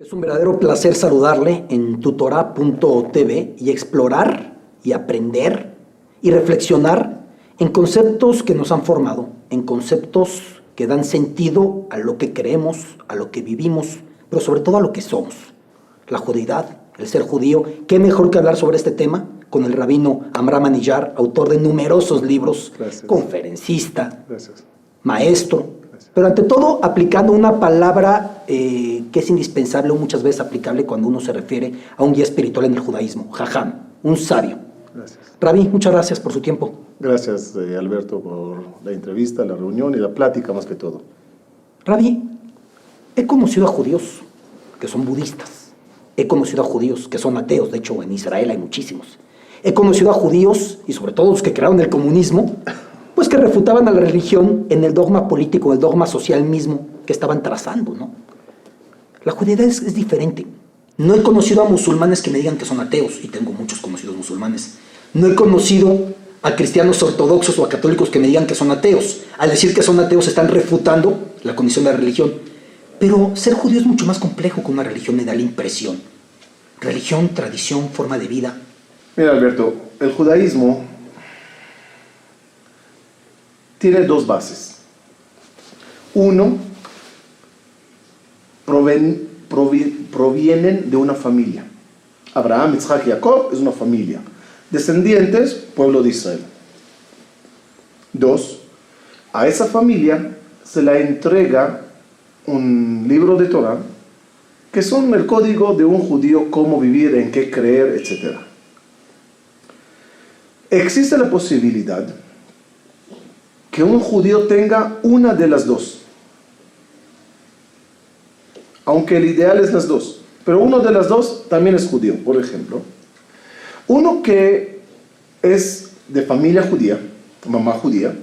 Es un verdadero placer saludarle en tutorá.tv y explorar y aprender y reflexionar en conceptos que nos han formado, en conceptos que dan sentido a lo que creemos, a lo que vivimos, pero sobre todo a lo que somos. La judeidad, el ser judío. ¿Qué mejor que hablar sobre este tema con el rabino Amram Aniyar, autor de numerosos libros, conferencista, maestro, pero ante todo aplicando una palabra que es indispensable o muchas veces aplicable cuando uno se refiere a un guía espiritual en el judaísmo, jajam, un sabio. Gracias. Rabí, muchas gracias por su tiempo. Gracias, Alberto, por la entrevista, la reunión y la plática más que todo. Rabí, he conocido a judíos que son budistas, he conocido a judíos que son ateos, de hecho en Israel hay muchísimos. He conocido a judíos, y sobre todo los que crearon el comunismo, pues que refutaban a la religión en el dogma político, el dogma social mismo que estaban trazando, ¿no? La judeidad es diferente. No he conocido a musulmanes que me digan que son ateos, y tengo muchos conocidos musulmanes. No he conocido a cristianos ortodoxos o a católicos que me digan que son ateos. Al decir que son ateos están refutando la condición de la religión. Pero ser judío es mucho más complejo que una religión, me da la impresión. Religión, tradición, forma de vida. Mira, Alberto, el judaísmo tiene dos bases. Uno, provienen de una familia. Abraham, Isaac y Jacob es una familia. Descendientes, pueblo de Israel. Dos, a esa familia se le entrega un libro de Torah, que son el código de un judío, cómo vivir, en qué creer, etc. Existe la posibilidad que un judío tenga una de las dos, aunque el ideal es las dos, pero uno de las dos también es judío. Por ejemplo, uno que es de familia judía, mamá judía,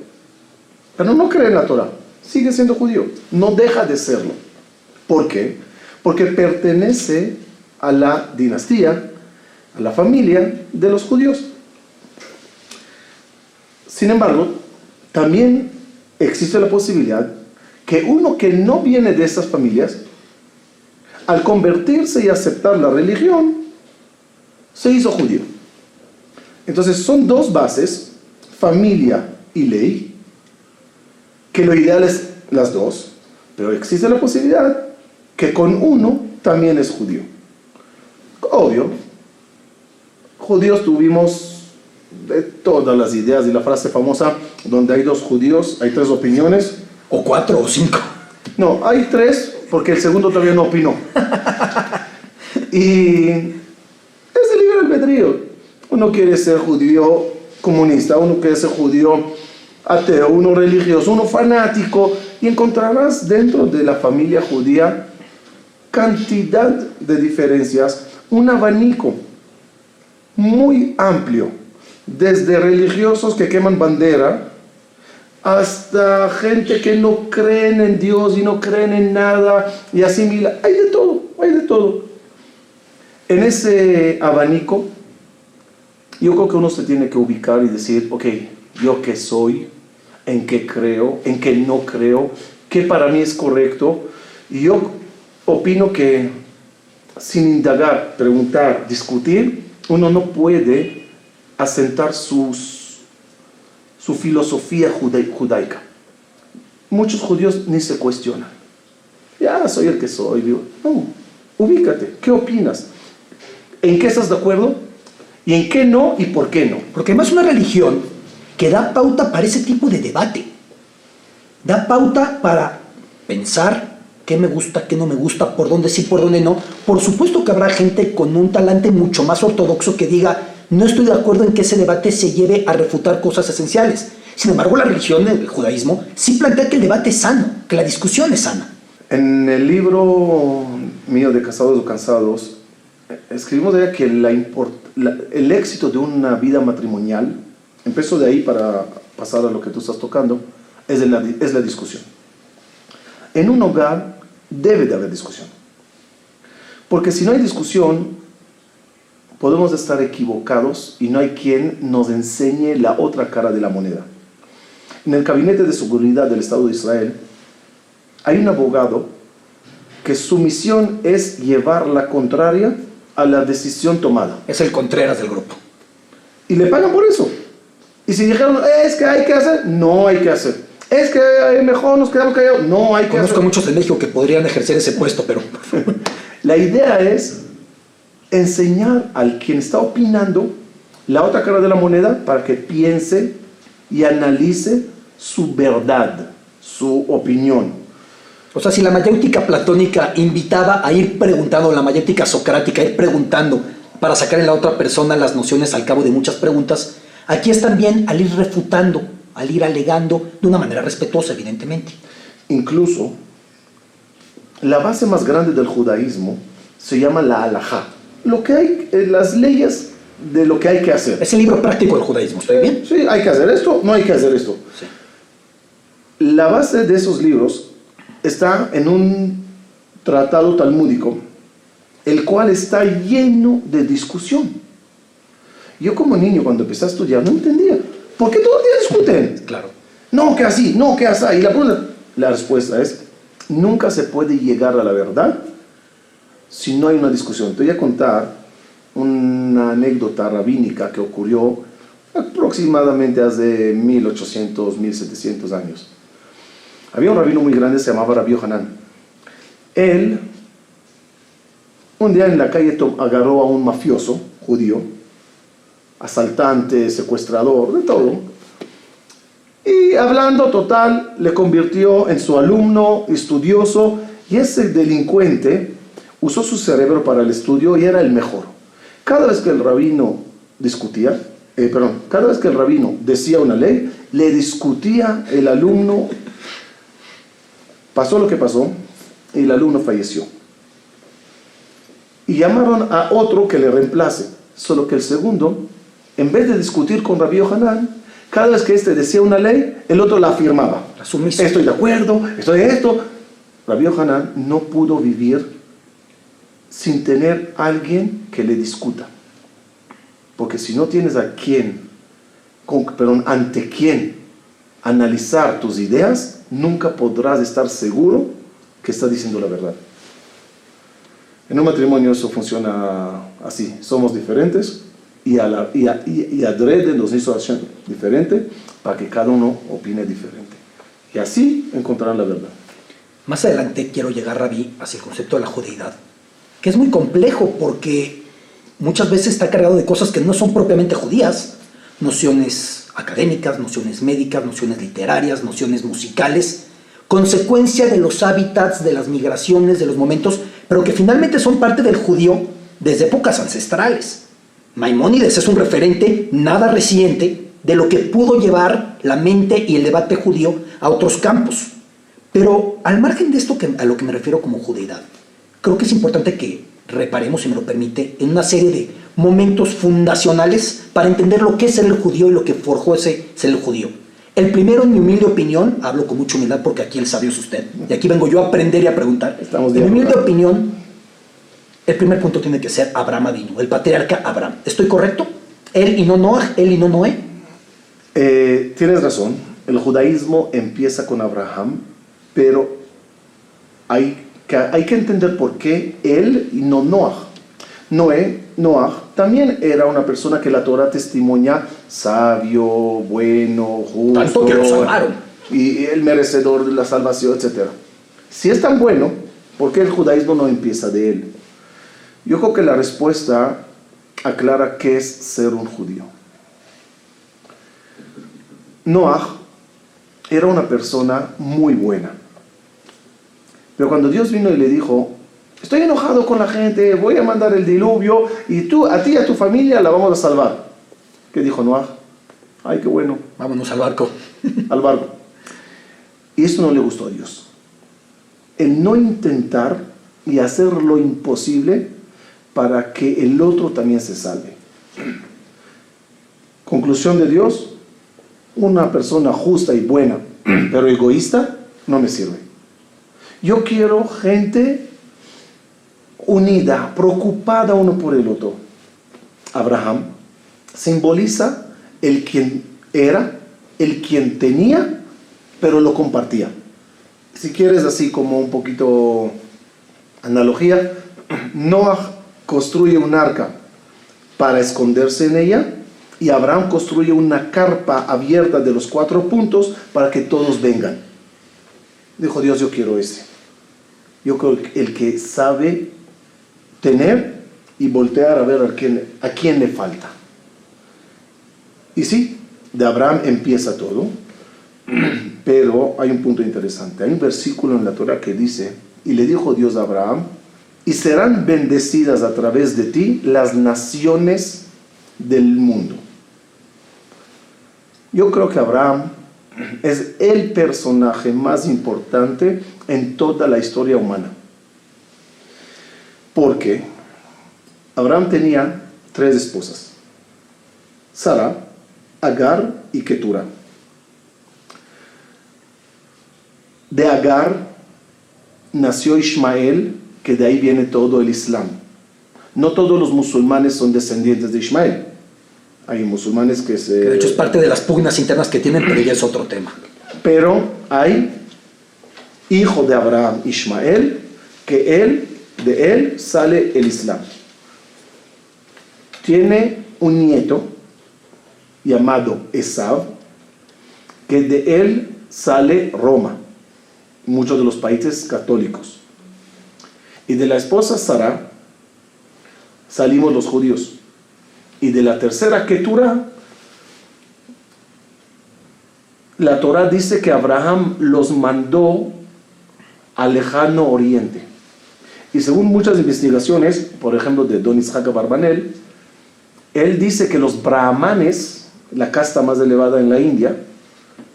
pero no cree en la Torah, sigue siendo judío, no deja de serlo. ¿Por qué? Porque pertenece a la dinastía, a la familia de los judíos. Sin embargo, también existe la posibilidad que uno que no viene de estas familias, al convertirse y aceptar la religión, se hizo judío. Entonces son dos bases, familia y ley, que lo ideal es las dos, pero existe la posibilidad que con uno también es judío. Obvio, judíos tuvimos de todas las ideas, y la frase famosa, donde hay dos judíos, hay tres opiniones. O 4 o 5. No, hay tres, porque el segundo todavía no opinó. Y es de libre albedrío. Uno quiere ser judío comunista, uno quiere ser judío ateo, uno religioso, uno fanático, y encontrarás dentro de la familia judía cantidad de diferencias, un abanico muy amplio, desde religiosos que queman bandera, hasta gente que no creen en Dios y no creen en nada y asimila. Hay de todo, hay de todo. En ese abanico, yo creo que uno se tiene que ubicar y decir, ok, ¿yo qué soy? ¿En qué creo? ¿En qué no creo? ¿Qué para mí es correcto? Y yo opino que sin indagar, preguntar, discutir, uno no puede asentar su filosofía judaica. Muchos judíos ni se cuestionan. Ya soy el que soy. Digo, no, ubícate. ¿Qué opinas? ¿En qué estás de acuerdo? ¿Y en qué no? ¿Y por qué no? Porque además es una religión que da pauta para ese tipo de debate. Da pauta para pensar qué me gusta, qué no me gusta, por dónde sí, por dónde no. Por supuesto que habrá gente con un talante mucho más ortodoxo que diga, no estoy de acuerdo en que ese debate se lleve a refutar cosas esenciales. Sin embargo, la religión, el judaísmo, sí plantea que el debate es sano, que la discusión es sana. En el libro mío de Casados o Cansados, escribimos de que el éxito de una vida matrimonial, empiezo de ahí para pasar a lo que tú estás tocando, es la discusión. En un hogar debe de haber discusión. Porque si no hay discusión, podemos estar equivocados y no hay quien nos enseñe la otra cara de la moneda. En el Gabinete de Seguridad del Estado de Israel hay un abogado que su misión es llevar la contraria a la decisión tomada. Es el Contreras del grupo. Y le pagan por eso. Y si dijeron, es que hay que hacer, no hay que hacer. Es que mejor nos quedamos callados, no hay que hacer. Conozco muchos en México que podrían ejercer ese puesto, pero... La idea es enseñar al quien está opinando la otra cara de la moneda para que piense y analice su verdad, su opinión. O sea, si la mayéutica platónica invitaba a ir preguntando, la mayéutica socrática, a ir preguntando para sacar en la otra persona las nociones al cabo de muchas preguntas, aquí es también al ir refutando, al ir alegando de una manera respetuosa, evidentemente. Incluso, la base más grande del judaísmo se llama la halajá. Lo que hay, las leyes de lo que hay que hacer. Es el libro práctico del judaísmo, ¿estoy bien? Sí, hay que hacer esto, no hay que hacer esto. Sí. La base de esos libros está en un tratado talmúdico, el cual está lleno de discusión. Yo como niño, cuando empecé a estudiar, no entendía. ¿Por qué todo el día discuten? Claro. No, que así, no, que así. Y la respuesta es, nunca se puede llegar a la verdad si no hay una discusión. Te voy a contar una anécdota rabínica que ocurrió aproximadamente hace 1800, 1700 años. Había un rabino muy grande, se llamaba Rabbi Yohanan. Él, un día en la calle agarró a un mafioso judío, asaltante, secuestrador, de todo. Y hablando total, le convirtió en su alumno estudioso, y ese delincuente usó su cerebro para el estudio y era el mejor. Cada vez que el rabino discutía, cada vez que el rabino decía una ley, le discutía el alumno. Pasó lo que pasó y el alumno falleció. Y llamaron a otro que le reemplace. Solo que el segundo, en vez de discutir con Rabbi Yohanan, cada vez que este decía una ley, el otro la afirmaba. Estoy de acuerdo, estoy de esto. Rabbi Yohanan no pudo vivir sin tener alguien que le discuta. Porque si no tienes ante quién analizar tus ideas, nunca podrás estar seguro que estás diciendo la verdad. En un matrimonio eso funciona así. Somos diferentes y adrede nos hizo Hashem diferente para que cada uno opine diferente. Y así encontrarán la verdad. Más adelante quiero llegar, Rabí, hacia el concepto de la judeidad, que es muy complejo porque muchas veces está cargado de cosas que no son propiamente judías. Nociones académicas, nociones médicas, nociones literarias, nociones musicales, consecuencia de los hábitats, de las migraciones, de los momentos, pero que finalmente son parte del judío desde épocas ancestrales. Maimónides es un referente nada reciente de lo que pudo llevar la mente y el debate judío a otros campos. Pero al margen de esto a lo que me refiero como judeidad, creo que es importante que reparemos, si me lo permite, en una serie de momentos fundacionales para entender lo que es ser el judío y lo que forjó ese ser el judío. El primero, en mi humilde opinión, hablo con mucha humildad porque aquí el sabio es usted, y aquí vengo yo a aprender y a preguntar. En mi humilde opinión, el primer punto tiene que ser Abraham Avinu, el patriarca Abraham. ¿Estoy correcto? Él y no Noah, él y no Noé. Tienes razón, el judaísmo empieza con Abraham, pero hay que entender por qué él y no Noah. Noah también era una persona que la Torah testimonia sabio, bueno, justo. Tanto que lo salvaron. Y el merecedor de la salvación, etc. Si es tan bueno, ¿por qué el judaísmo no empieza de él? Yo creo que la respuesta aclara qué es ser un judío. Noah era una persona muy buena. Pero cuando Dios vino y le dijo, estoy enojado con la gente, voy a mandar el diluvio y a ti y a tu familia la vamos a salvar. ¿Qué dijo Noah? Ay, qué bueno. Vámonos al barco. Al barco. Y eso no le gustó a Dios. El no intentar y hacer lo imposible para que el otro también se salve. Conclusión de Dios, una persona justa y buena, pero egoísta, no me sirve. Yo quiero gente unida, preocupada uno por el otro. Abraham simboliza el quien era, el quien tenía, pero lo compartía. Si quieres así como un poquito Analogía, Noah construye un arca para esconderse en ella y Abraham construye una carpa abierta de los 4 puntos para que todos vengan. Dijo Dios, yo quiero ese. Yo creo que el que sabe tener y voltear a ver a quién le falta. Y sí, de Abraham empieza todo, pero hay un punto interesante. Hay un versículo en la Torah que dice, y le dijo Dios a Abraham, y serán bendecidas a través de ti las naciones del mundo. Yo creo que Abraham es el personaje más importante en toda la historia humana. Porque Abraham tenía 3 esposas: Sara, Agar y Ketura. De Agar nació Ismael, que de ahí viene todo el Islam. No todos los musulmanes son descendientes de Ismael. Hay musulmanes que se... De hecho es parte de las pugnas internas que tienen, pero ya es otro tema. Pero hay hijo de Abraham, Ismael, que de él sale el Islam. Tiene un nieto llamado Esav, que de él sale Roma, muchos de los países católicos. Y de la esposa Sara salimos los judíos. Y de la tercera Ketura, la Torah dice que Abraham los mandó al lejano oriente. Y según muchas investigaciones, por ejemplo de Don Isaac Abarbanel, él dice que los brahmanes, la casta más elevada en la India,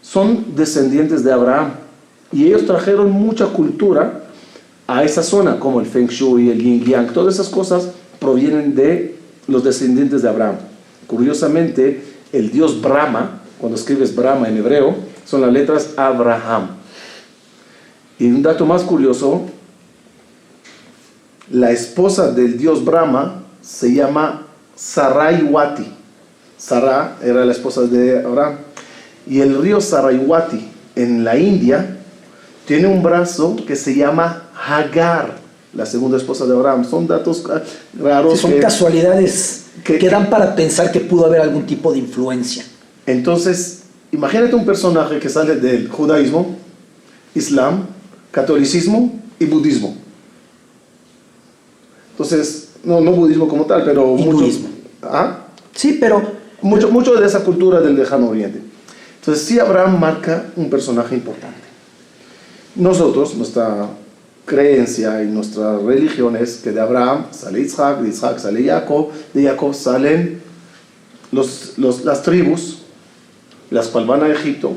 son descendientes de Abraham. Y ellos trajeron mucha cultura a esa zona, como el Feng Shui, el Yin Yang, todas esas cosas provienen de los descendientes de Abraham. Curiosamente, el dios Brahma, cuando escribes Brahma en hebreo, son las letras Abraham. Y un dato más curioso, la esposa del dios Brahma se llama Saraiwati. Sara era la esposa de Abraham. Y el río Saraiwati en la India tiene un brazo que se llama Hagar, la segunda esposa de Abraham. Son datos raros. Sí, son casualidades que dan para pensar que pudo haber algún tipo de influencia. Entonces, imagínate un personaje que sale del judaísmo, islam, catolicismo y budismo. Entonces, no budismo como tal, pero hinduismo. Sí, pero mucho de esa cultura del lejano oriente. Entonces, sí, Abraham marca un personaje importante. Nosotros, nuestra creencia y nuestra religión es que de Abraham sale Isaac, de Isaac sale Jacob, de Jacob salen las tribus, las cuales van a Egipto,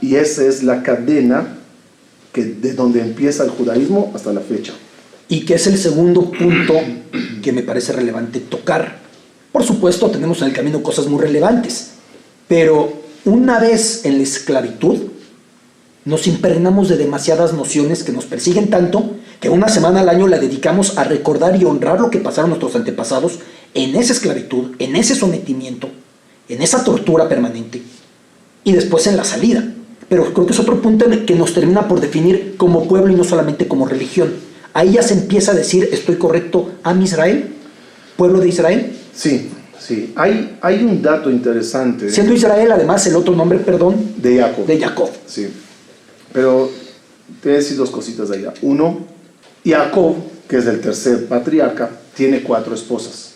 y esa es la cadena de donde empieza el judaísmo hasta la fecha. Y que es el segundo punto que me parece relevante tocar. Por supuesto, tenemos en el camino cosas muy relevantes, pero una vez en la esclavitud, nos impregnamos de demasiadas nociones que nos persiguen tanto que una semana al año la dedicamos a recordar y honrar lo que pasaron nuestros antepasados en esa esclavitud, en ese sometimiento, en esa tortura permanente y después en la salida. Pero creo que es otro punto que nos termina por definir como pueblo y no solamente como religión. Ahí ya se empieza a decir, ¿estoy correcto? ¿Am Israel? ¿Pueblo de Israel? Sí. Hay un dato interesante. Siendo Israel, además, el otro nombre, de Jacob. De Jacob. Sí. Pero te voy a decir 2 cositas de allá. Uno, Jacob, que es el tercer patriarca, tiene 4 esposas.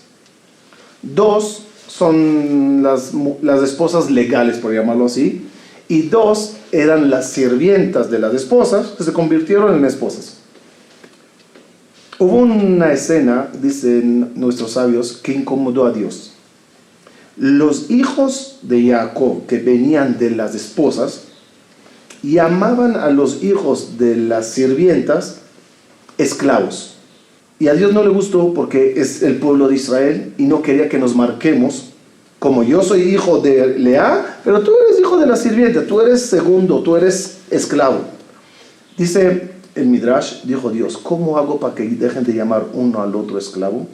2 son las esposas legales, por llamarlo así, y 2 eran las sirvientas de las esposas que se convirtieron en esposas. Hubo una escena, dicen nuestros sabios, que incomodó a Dios. Los hijos de Jacob que venían de las esposas llamaban a los hijos de las sirvientas esclavos. Y a Dios no le gustó porque es el pueblo de Israel y no quería que nos marquemos como yo soy hijo de Lea, pero tú eres hijo de la sirvienta, tú eres segundo, tú eres esclavo. Dice el Midrash, dijo Dios, ¿cómo hago para que dejen de llamar uno al otro esclavo?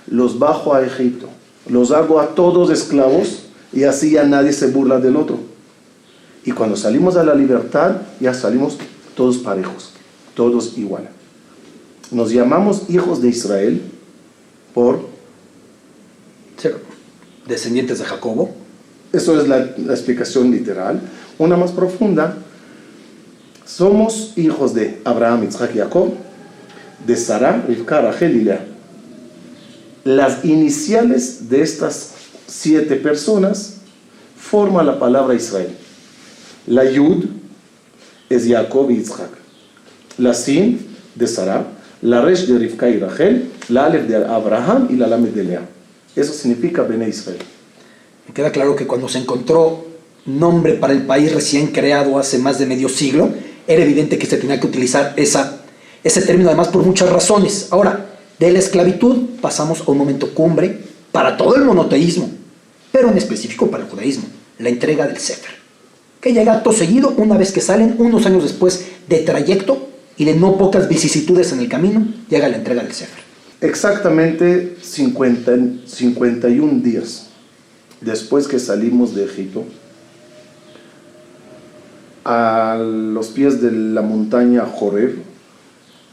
Los bajo a Egipto, los hago a todos esclavos y así ya nadie se burla del otro. Y cuando salimos a la libertad, ya salimos todos parejos, todos igual. Nos llamamos hijos de Israel por... Ser descendientes de Jacobo. Eso es la explicación literal. Una más profunda, somos hijos de Abraham, Isaac y Jacob, de Sara, Rivka, Rachel y Lea. Las iniciales de estas 7 personas forman la palabra Israel. La Yud es Jacob y Isaac, la Sin de Sara, la Resh de Rivka y Rachel, la Alef de Abraham y la Lamed de Lea. Eso significa Bene Israel. Me queda claro que cuando se encontró nombre para el país recién creado hace más de medio siglo, era evidente que se tenía que utilizar ese término, además por muchas razones. Ahora, de la esclavitud pasamos a un momento cumbre para todo el monoteísmo, pero en específico para el judaísmo, la entrega del Sefer, que llega acto seguido una vez que salen unos años después de trayecto y de no pocas vicisitudes en el camino, llega la entrega del Sefer. Exactamente 51 días después que salimos de Egipto, a los pies de la montaña Joreb,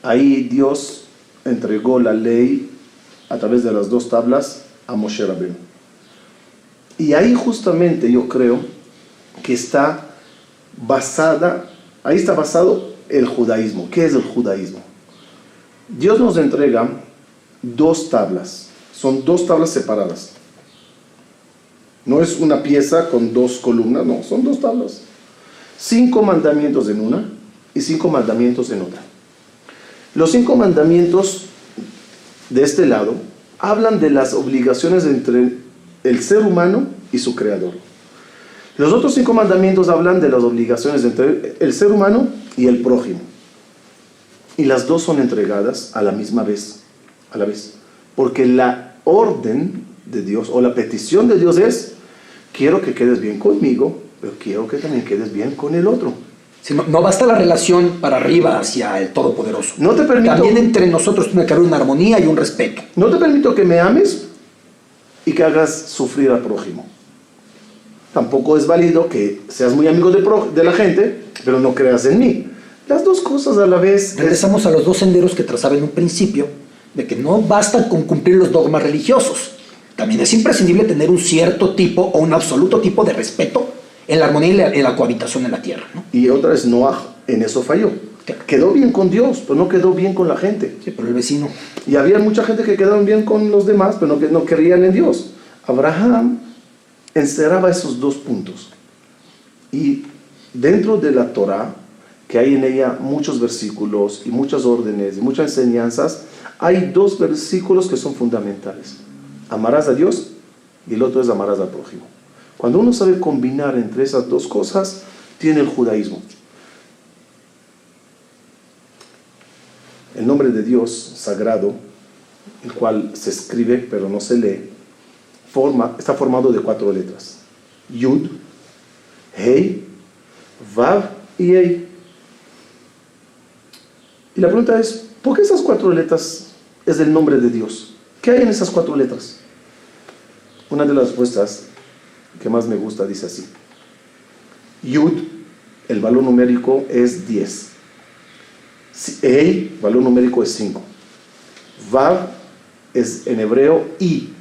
ahí Dios entregó la ley a través de las 2 tablas a Moshe Rabbeinu. Y ahí justamente yo creo que ahí está basado el judaísmo. ¿Qué es el judaísmo? Dios nos entrega 2 tablas, son 2 tablas separadas. No es una pieza con 2 columnas, no, son 2 tablas. 5 mandamientos en una y 5 mandamientos en otra. Los 5 mandamientos de este lado hablan de las obligaciones entre el ser humano y su creador. Los otros 5 mandamientos hablan de las obligaciones entre el ser humano y el prójimo. Y las 2 son entregadas a la misma vez, porque la orden de Dios o la petición de Dios es: quiero que quedes bien conmigo, pero quiero que también quedes bien con el otro. Si no basta la relación para arriba hacia el Todopoderoso. No te permito, también entre nosotros tiene que haber una armonía y un respeto. No te permito que me ames y que hagas sufrir al prójimo. Tampoco es válido que seas muy amigo de la gente, pero no creas en mí. Las 2 cosas a la vez. Regresamos a los 2 senderos que trazaba en un principio, de que no basta con cumplir los dogmas religiosos. También es imprescindible tener un cierto tipo o un absoluto tipo de respeto en la armonía y en la cohabitación en la tierra, ¿no? Y otra es Noaj, en eso falló. Claro. Quedó bien con Dios, pero no quedó bien con la gente. Sí, pero el vecino. Y había mucha gente que quedaron bien con los demás, pero no querían en Dios. Abraham encerraba esos 2 puntos. Y dentro de la Torah, que hay en ella muchos versículos y muchas órdenes y muchas enseñanzas, hay 2 versículos que son fundamentales. Amarás a Dios y el otro es amarás al prójimo. Cuando uno sabe combinar entre esas 2 cosas, tiene el judaísmo. El nombre de Dios sagrado, el cual se escribe pero no se lee, está formado de 4 letras: Yud, Hei, Vav y Ei. Y la pregunta es: ¿por qué esas 4 letras es el nombre de Dios? ¿Qué hay en esas 4 letras? Una de las respuestas que más me gusta dice así: Yud, el valor numérico es 10. Ei, valor numérico es 5. Vav es en hebreo I,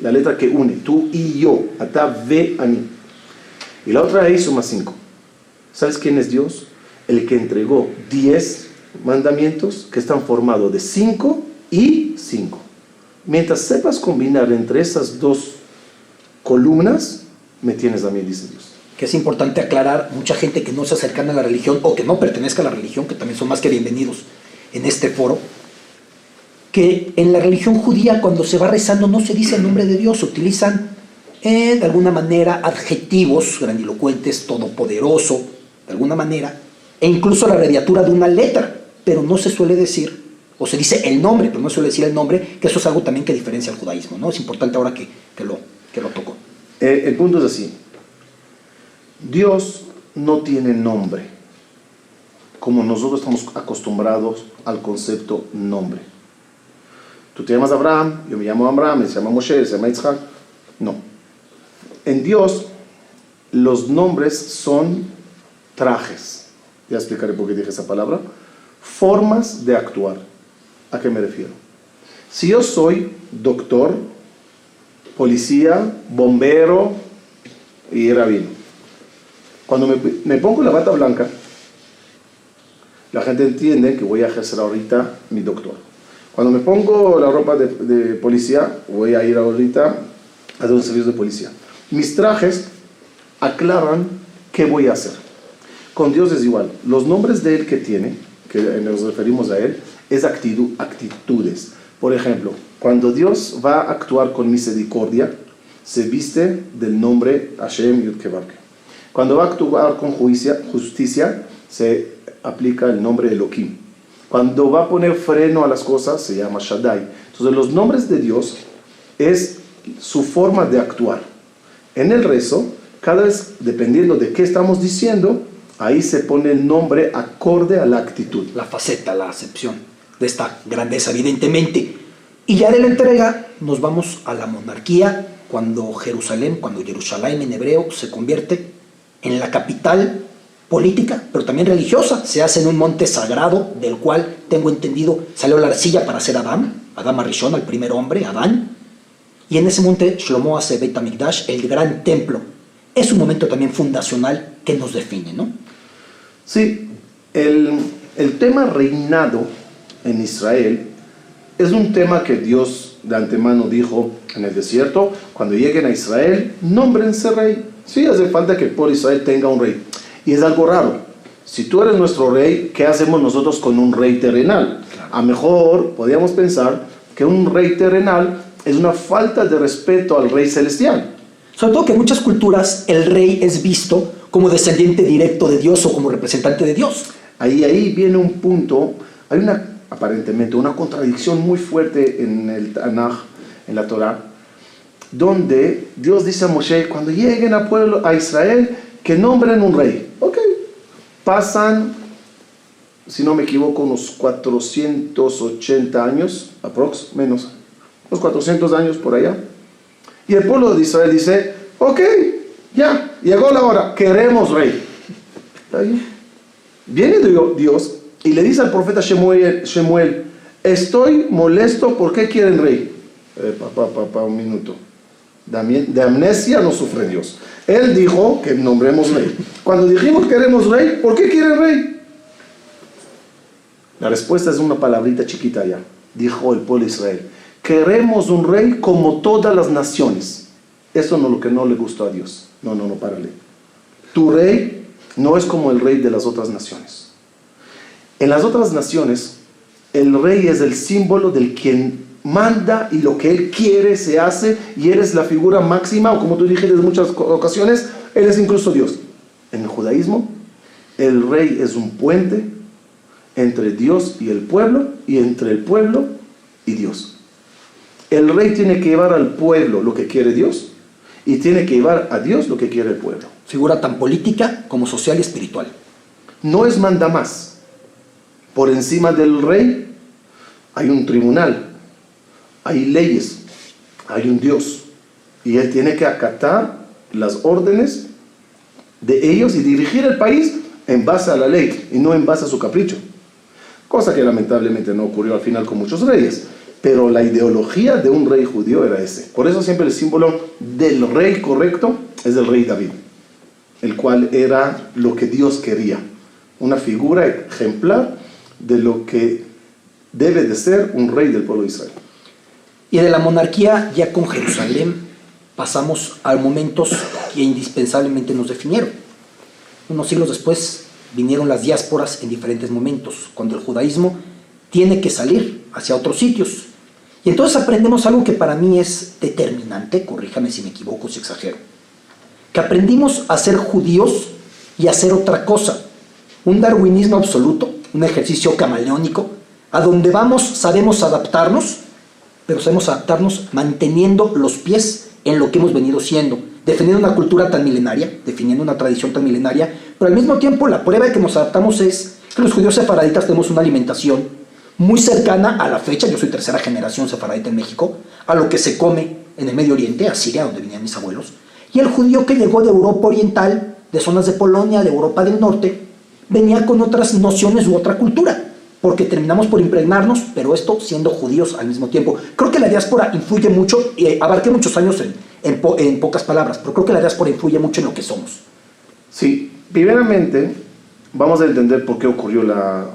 la letra que une, tú y yo, ata ve a mí. Y la otra Ei suma 5. ¿Sabes quién es Dios? El que entregó 10 mandamientos que están formados de 5 y 5. Mientras sepas combinar entre esas 2 columnas, me tienes a mí, dice Dios. Que es importante aclarar, mucha gente que no se acerca a la religión o que no pertenezca a la religión, que también son más que bienvenidos en este foro, que en la religión judía cuando se va rezando no se dice el nombre de Dios, se utilizan de alguna manera adjetivos grandilocuentes, todopoderoso, de alguna manera, e incluso la abreviatura de una letra, pero no se suele decir, o se dice el nombre, pero no se suele decir el nombre, que eso es algo también que diferencia al judaísmo, ¿no? Es importante ahora que lo tocó. El punto es así: Dios no tiene nombre, como nosotros estamos acostumbrados al concepto nombre. Tú te llamas Abraham, yo me llamo Abraham, se llama Moshe, se llama Isaac. No. En Dios, los nombres son trajes. Ya explicaré por qué dije esa palabra. Formas de actuar. ¿A qué me refiero? Si yo soy doctor, policía, bombero y rabino, cuando me pongo la bata blanca, la gente entiende que voy a ejercer ahorita mi doctor. Cuando me pongo la ropa de policía, voy a ir ahorita a hacer un servicio de policía. Mis trajes aclaran qué voy a hacer. Con Dios es igual. Los nombres de Él que tiene, que nos referimos a Él, es actitudes. Por ejemplo, cuando Dios va a actuar con misericordia, se viste del nombre Hashem Yud Kei Vav Kei. Cuando va a actuar con justicia, se aplica el nombre Elohim. Cuando va a poner freno a las cosas, se llama Shaddai. Entonces, los nombres de Dios es su forma de actuar. En el rezo, cada vez, dependiendo de qué estamos diciendo, ahí se pone el nombre acorde a la actitud. La faceta, la acepción de esta grandeza, evidentemente. Y ya de la entrega nos vamos a la monarquía, cuando Jerusalén en hebreo se convierte en la capital política, pero también religiosa. Se hace en un monte sagrado, del cual, tengo entendido, salió la arcilla para hacer Adán Arishon, el primer hombre, Adán. Y en ese monte Shlomo hace Beit HaMikdash, el gran templo. Es un momento también fundacional que nos define, ¿no? Sí, el tema reinado en Israel es un tema que Dios de antemano dijo en el desierto: cuando lleguen a Israel, nómbrense rey. Sí, hace falta que el pueblo de Israel tenga un rey. Y es algo raro. Si tú eres nuestro rey, ¿qué hacemos nosotros con un rey terrenal? A lo mejor podríamos pensar que un rey terrenal es una falta de respeto al rey celestial. Sobre todo que en muchas culturas el rey es visto como descendiente directo de Dios o como representante de Dios. Ahí viene un punto, hay aparentemente una contradicción muy fuerte en el Tanaj, en la Torah, donde Dios dice a Moshe: cuando lleguen a Israel, que nombren un rey. Ok, pasan, si no me equivoco, unos 480 años, menos, unos 400 años por allá, y el pueblo de Israel dice: ok, ya, llegó la hora, queremos rey. Ahí viene Dios y le dice al profeta Shemuel: estoy molesto, ¿por qué quieren rey? Un minuto. De amnesia no sufre Dios. Él dijo que nombremos rey. Cuando dijimos queremos rey, ¿por qué quieren rey? La respuesta es una palabrita chiquita ya. Dijo el pueblo de Israel: queremos un rey como todas las naciones. Eso no es lo que no le gustó a Dios. No, párale. Tu rey no es como el rey de las otras naciones. En las otras naciones, el rey es el símbolo del quien manda, y lo que él quiere se hace, y él es la figura máxima, o como tú dijiste en muchas ocasiones, él es incluso Dios. En el judaísmo, el rey es un puente entre Dios y el pueblo, y entre el pueblo y Dios. El rey tiene que llevar al pueblo lo que quiere Dios, y tiene que llevar a Dios lo que quiere el pueblo. Figura tan política como social y espiritual. No es mandamás. Por encima del rey hay un tribunal, hay leyes, hay un Dios, y él tiene que acatar las órdenes de ellos y dirigir el país en base a la ley y no en base a su capricho, cosa que lamentablemente no ocurrió al final con muchos reyes, pero la ideología de un rey judío era ese. Por eso siempre el símbolo del rey correcto es el rey David, el cual era lo que Dios quería, una figura ejemplar de lo que debe de ser un rey del pueblo de Israel. Y de la monarquía, ya con Jerusalén, pasamos a momentos que indispensablemente nos definieron. Unos siglos después vinieron las diásporas en diferentes momentos, cuando el judaísmo tiene que salir hacia otros sitios. Y entonces aprendemos algo que para mí es determinante, corríjame si me equivoco, si exagero, que aprendimos a ser judíos y a hacer otra cosa, un darwinismo absoluto, un ejercicio camaleónico, a donde vamos sabemos adaptarnos, pero sabemos adaptarnos manteniendo los pies en lo que hemos venido siendo, defendiendo una cultura tan milenaria, definiendo una tradición tan milenaria, pero al mismo tiempo la prueba de que nos adaptamos es que los judíos sefaraditas tenemos una alimentación muy cercana a la fecha, yo soy tercera generación sefaradita en México, a lo que se come en el Medio Oriente, a Siria, donde venían mis abuelos, y el judío que llegó de Europa Oriental, de zonas de Polonia, de Europa del Norte, venía con otras nociones u otra cultura. porque terminamos por impregnarnos, pero esto siendo judíos al mismo tiempo. Creo que la diáspora influye mucho, abarqué muchos años en pocas palabras, pero creo que la diáspora influye mucho en lo que somos. Sí, primeramente vamos a entender por qué ocurrió la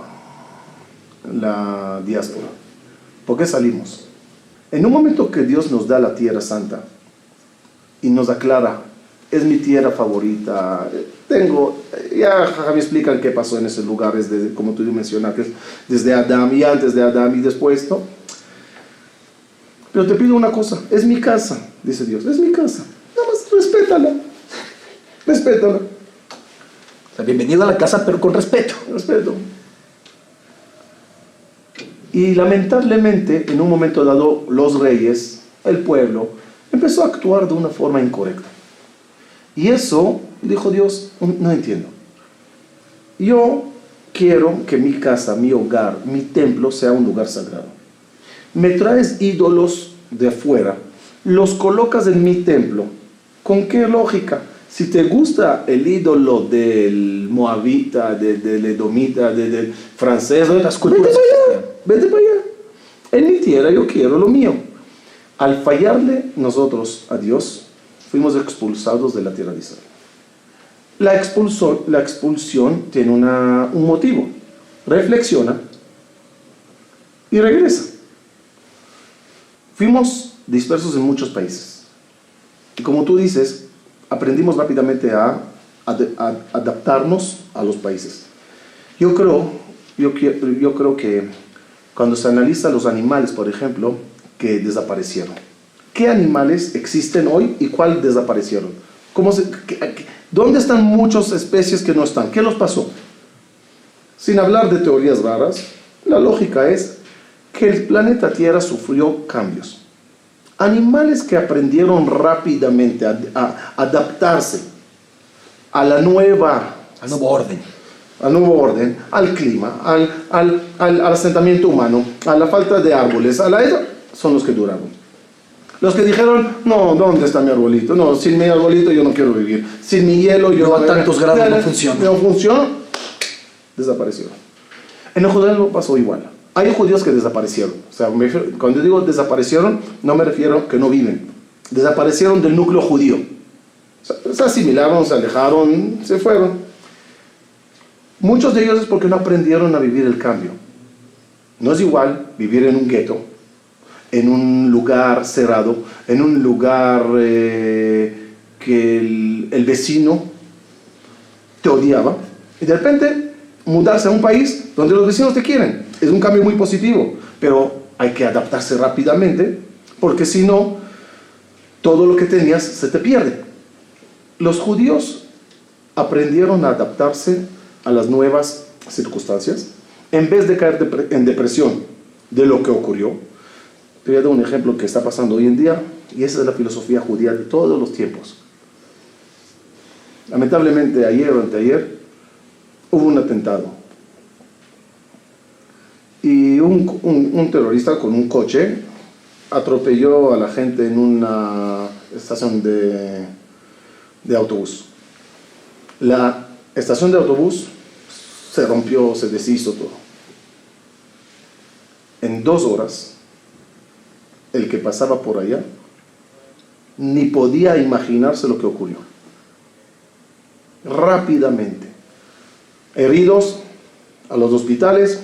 diáspora. ¿Por qué salimos? En un momento que Dios nos da la tierra santa y nos aclara, es mi tierra favorita, ya me explican qué pasó en esos lugares, como tú mencionaste, desde Adán y antes de Adán y después, ¿no? Pero te pido una cosa, es mi casa, dice Dios, es mi casa, nada más respétala. O sea, bienvenido a la casa, pero con respeto. Respeto. Y lamentablemente, en un momento dado, los reyes, el pueblo, empezó a actuar de una forma incorrecta. Y eso, dijo Dios, no entiendo. Yo quiero que mi casa, mi hogar, mi templo sea un lugar sagrado. Me traes ídolos de afuera, los colocas en mi templo. ¿Con qué lógica? Si te gusta el ídolo del moabita, del edomita, del francés, vete para allá. En mi tierra yo quiero lo mío. Al fallarle nosotros a Dios, fuimos expulsados de la tierra de Israel. La expulsión tiene un motivo. Reflexiona y regresa. Fuimos dispersos en muchos países. Y como tú dices, aprendimos rápidamente a adaptarnos a los países. Yo creo que cuando se analiza los animales, por ejemplo, que desaparecieron, ¿qué animales existen hoy y cuáles desaparecieron? ¿Dónde están muchas especies que no están? ¿Qué los pasó? Sin hablar de teorías raras, la lógica es que el planeta Tierra sufrió cambios. Animales que aprendieron rápidamente a adaptarse al nuevo orden, al clima, al asentamiento humano, a la falta de árboles, son los que duraron. Los que dijeron, no, ¿dónde está mi arbolito? No, sin mi arbolito yo no quiero vivir. Sin mi hielo yo... No, a tantos grados no funciona. No funciona. Desaparecieron. En el judaísmo pasó igual. Hay judíos que desaparecieron. O sea, cuando digo desaparecieron, no me refiero a que no viven. Desaparecieron del núcleo judío. Se asimilaron, se alejaron, se fueron. Muchos de ellos es porque no aprendieron a vivir el cambio. No es igual vivir en un gueto, en un lugar cerrado, en un lugar que el vecino te odiaba, y de repente mudarse a un país donde los vecinos te quieren. Es un cambio muy positivo, pero hay que adaptarse rápidamente, porque si no, todo lo que tenías se te pierde. Los judíos aprendieron a adaptarse a las nuevas circunstancias, en vez de caer en depresión de lo que ocurrió. Te voy a dar un ejemplo que está pasando hoy en día, y esa es la filosofía judía de todos los tiempos. Lamentablemente, ayer o anteayer, hubo un atentado. Y un terrorista con un coche atropelló a la gente en una estación de autobús. La estación de autobús se rompió, se deshizo todo. En 2 horas, el que pasaba por allá ni podía imaginarse lo que ocurrió. Rápidamente. Heridos a los hospitales,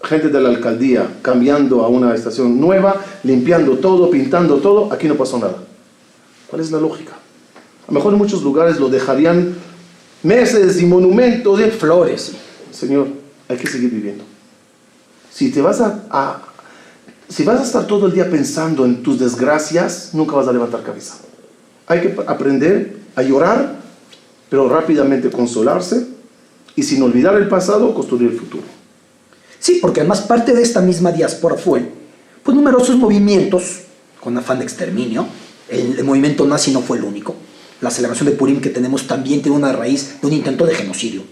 gente de la alcaldía cambiando a una estación nueva, limpiando todo, pintando todo. Aquí no pasó nada. ¿Cuál es la lógica? A lo mejor en muchos lugares lo dejarían meses y monumentos de flores. Señor, hay que seguir viviendo. Si vas a estar todo el día pensando en tus desgracias, nunca vas a levantar cabeza. Hay que aprender a llorar, pero rápidamente consolarse, y sin olvidar el pasado, construir el futuro. Sí, porque además parte de esta misma diáspora fue pues numerosos movimientos con afán de exterminio. El movimiento nazi no fue el único. La celebración de Purim que tenemos también tiene una raíz de un intento de genocidio,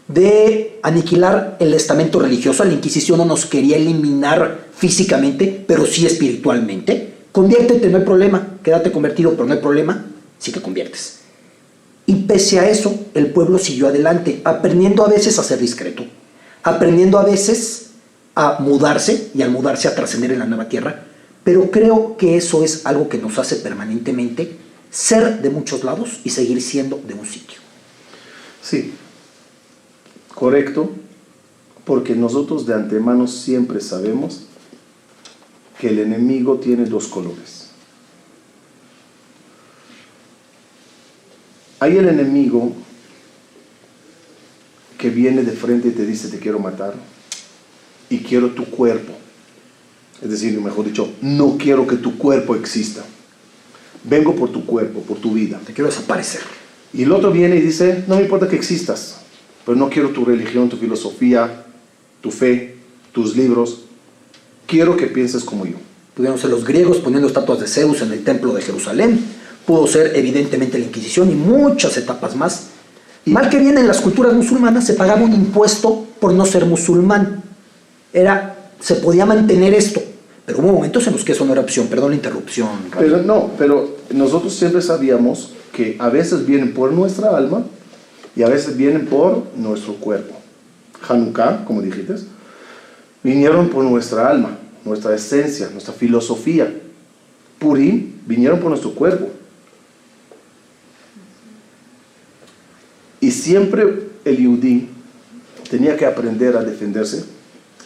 de aniquilar el estamento religioso. La Inquisición no nos quería eliminar físicamente, pero sí espiritualmente. Conviértete, no hay problema. Quédate convertido, pero no hay problema. Sí te conviertes. Y pese a eso, el pueblo siguió adelante, aprendiendo a veces a ser discreto, aprendiendo a veces a mudarse y al mudarse a trascender en la nueva tierra, pero creo que eso es algo que nos hace permanentemente ser de muchos lados y seguir siendo de un sitio. Sí, correcto, porque nosotros de antemano siempre sabemos que el enemigo tiene dos colores. Hay el enemigo que viene de frente y te dice: te quiero matar y quiero tu cuerpo. Es decir, mejor dicho, no quiero que tu cuerpo exista. Vengo por tu cuerpo, por tu vida. Te quiero desaparecer. Y el otro viene y dice: no me importa que existas, pero no quiero tu religión, tu filosofía, tu fe, tus libros. Quiero que pienses como yo. Pudieron ser los griegos poniendo estatuas de Zeus en el templo de Jerusalén. Pudo ser evidentemente la Inquisición y muchas etapas más. Mal que bien en las culturas musulmanas se pagaba un impuesto por no ser musulmán. Se podía mantener esto, pero hubo momentos en los que eso no era opción. Perdón la interrupción. Pero nosotros siempre sabíamos que a veces vienen por nuestra alma y a veces vienen por nuestro cuerpo. Hanukkah, como dijiste, vinieron por nuestra alma, nuestra esencia, nuestra filosofía. Purim vinieron por nuestro cuerpo. Y siempre el yudí tenía que aprender a defenderse,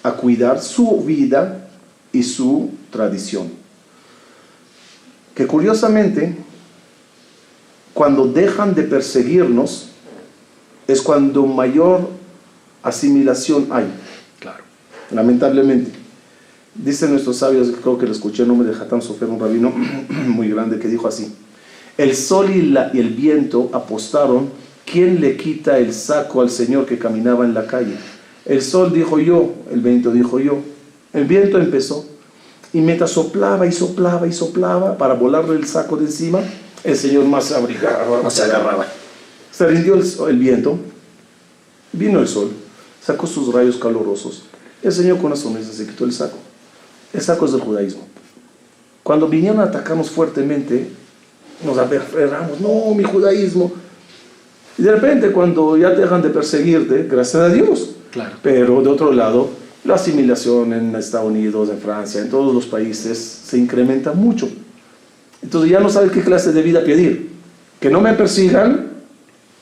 a cuidar su vida y su tradición. Que curiosamente, cuando dejan de perseguirnos, es cuando mayor asimilación hay. Claro. Lamentablemente. Dicen nuestros sabios, creo que lo escuché en nombre de Hatam Sofer, un rabino muy grande, que dijo así: el sol y el viento apostaron quién le quita el saco al Señor que caminaba en la calle. El sol dijo yo, el viento dijo yo. El viento empezó y mientras soplaba y soplaba y soplaba para volarle el saco de encima, el Señor más se abrigaba, más se agarraba. Se rindió el viento, vino el sol, sacó sus rayos calorosos. El Señor con una sonrisa se quitó el saco. El saco es del judaísmo. Cuando vinieron a atacarnos fuertemente, nos aferramos: no, mi judaísmo. Y de repente, cuando ya dejan de perseguirte, gracias a Dios. Claro. Pero de otro lado, la asimilación en Estados Unidos, en Francia, en todos los países, se incrementa mucho. Entonces ya no sabes qué clase de vida pedir. Que no me persigan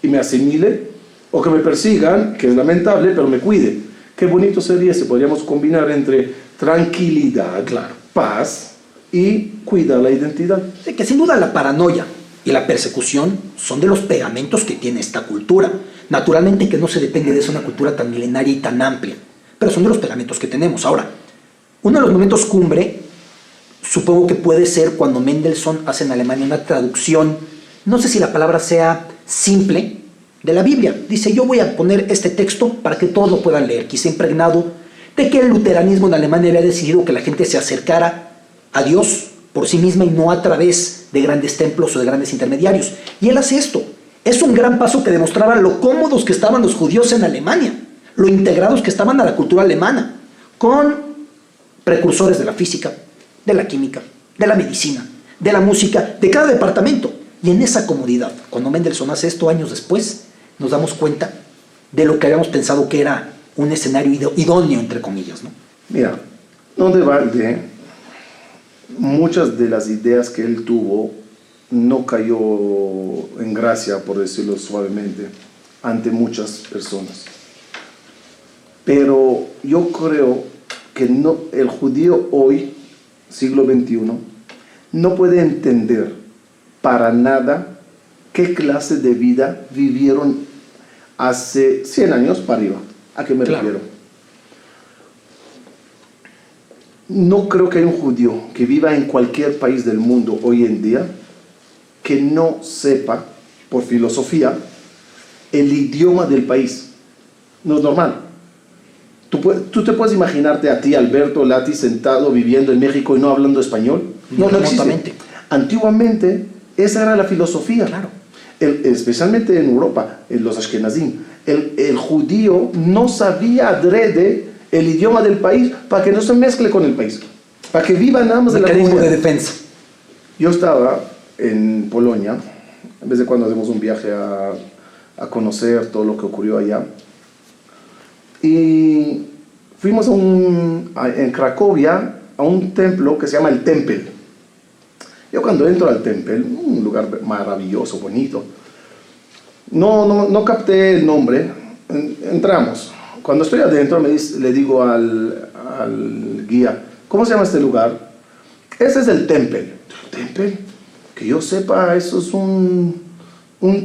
y me asimile, o que me persigan, que es lamentable, pero me cuide. Qué bonito sería si podríamos combinar entre tranquilidad, claro, paz y cuidar la identidad. Sí, que sin duda la paranoia y la persecución son de los pegamentos que tiene esta cultura. Naturalmente que no se depende de eso, una cultura tan milenaria y tan amplia, pero son de los pegamentos que tenemos. Ahora, uno de los momentos cumbre, supongo que puede ser cuando Mendelssohn hace en Alemania una traducción, no sé si la palabra sea simple, de la Biblia. Dice: yo voy a poner este texto para que todos lo puedan leer, quizá impregnado de que el luteranismo en Alemania había decidido que la gente se acercara a Dios por sí misma y no a través de grandes templos o de grandes intermediarios. Y él hace esto. Es un gran paso que demostraba lo cómodos que estaban los judíos en Alemania, lo integrados que estaban a la cultura alemana, con precursores de la física, de la química, de la medicina, de la música, de cada departamento. Y en esa comodidad, cuando Mendelssohn hace esto años después, nos damos cuenta de lo que habíamos pensado que era un escenario idóneo, entre comillas, ¿no? Mira, no de balde, muchas de las ideas que él tuvo no cayó en gracia, por decirlo suavemente, ante muchas personas. Pero yo creo que el judío hoy, siglo XXI, no puede entender para nada qué clase de vida vivieron hace 100 años para arriba. ¿A qué me refiero? No creo que haya un judío que viva en cualquier país del mundo hoy en día que no sepa, por filosofía, el idioma del país. No es normal. ¿Tú te puedes imaginarte a ti, Alberto Lati, sentado viviendo en México y no hablando español? No existe. Antiguamente, esa era la filosofía. Claro. Especialmente en Europa, en los Ashkenazim. El judío no sabía adrede el idioma del país para que no se mezcle con el país, para que viva nada más de la mecanismo de defensa. Yo estaba en Polonia, en vez de cuando hacemos un viaje a conocer todo lo que ocurrió allá, y fuimos en Cracovia a un templo que se llama el Tempel. Yo cuando entro al Tempel, un lugar maravilloso, bonito, no capté el nombre, entramos. Cuando estoy adentro le digo al guía, ¿cómo se llama este lugar? Ese es el Tempel. ¿Tempel? Que yo sepa, eso es un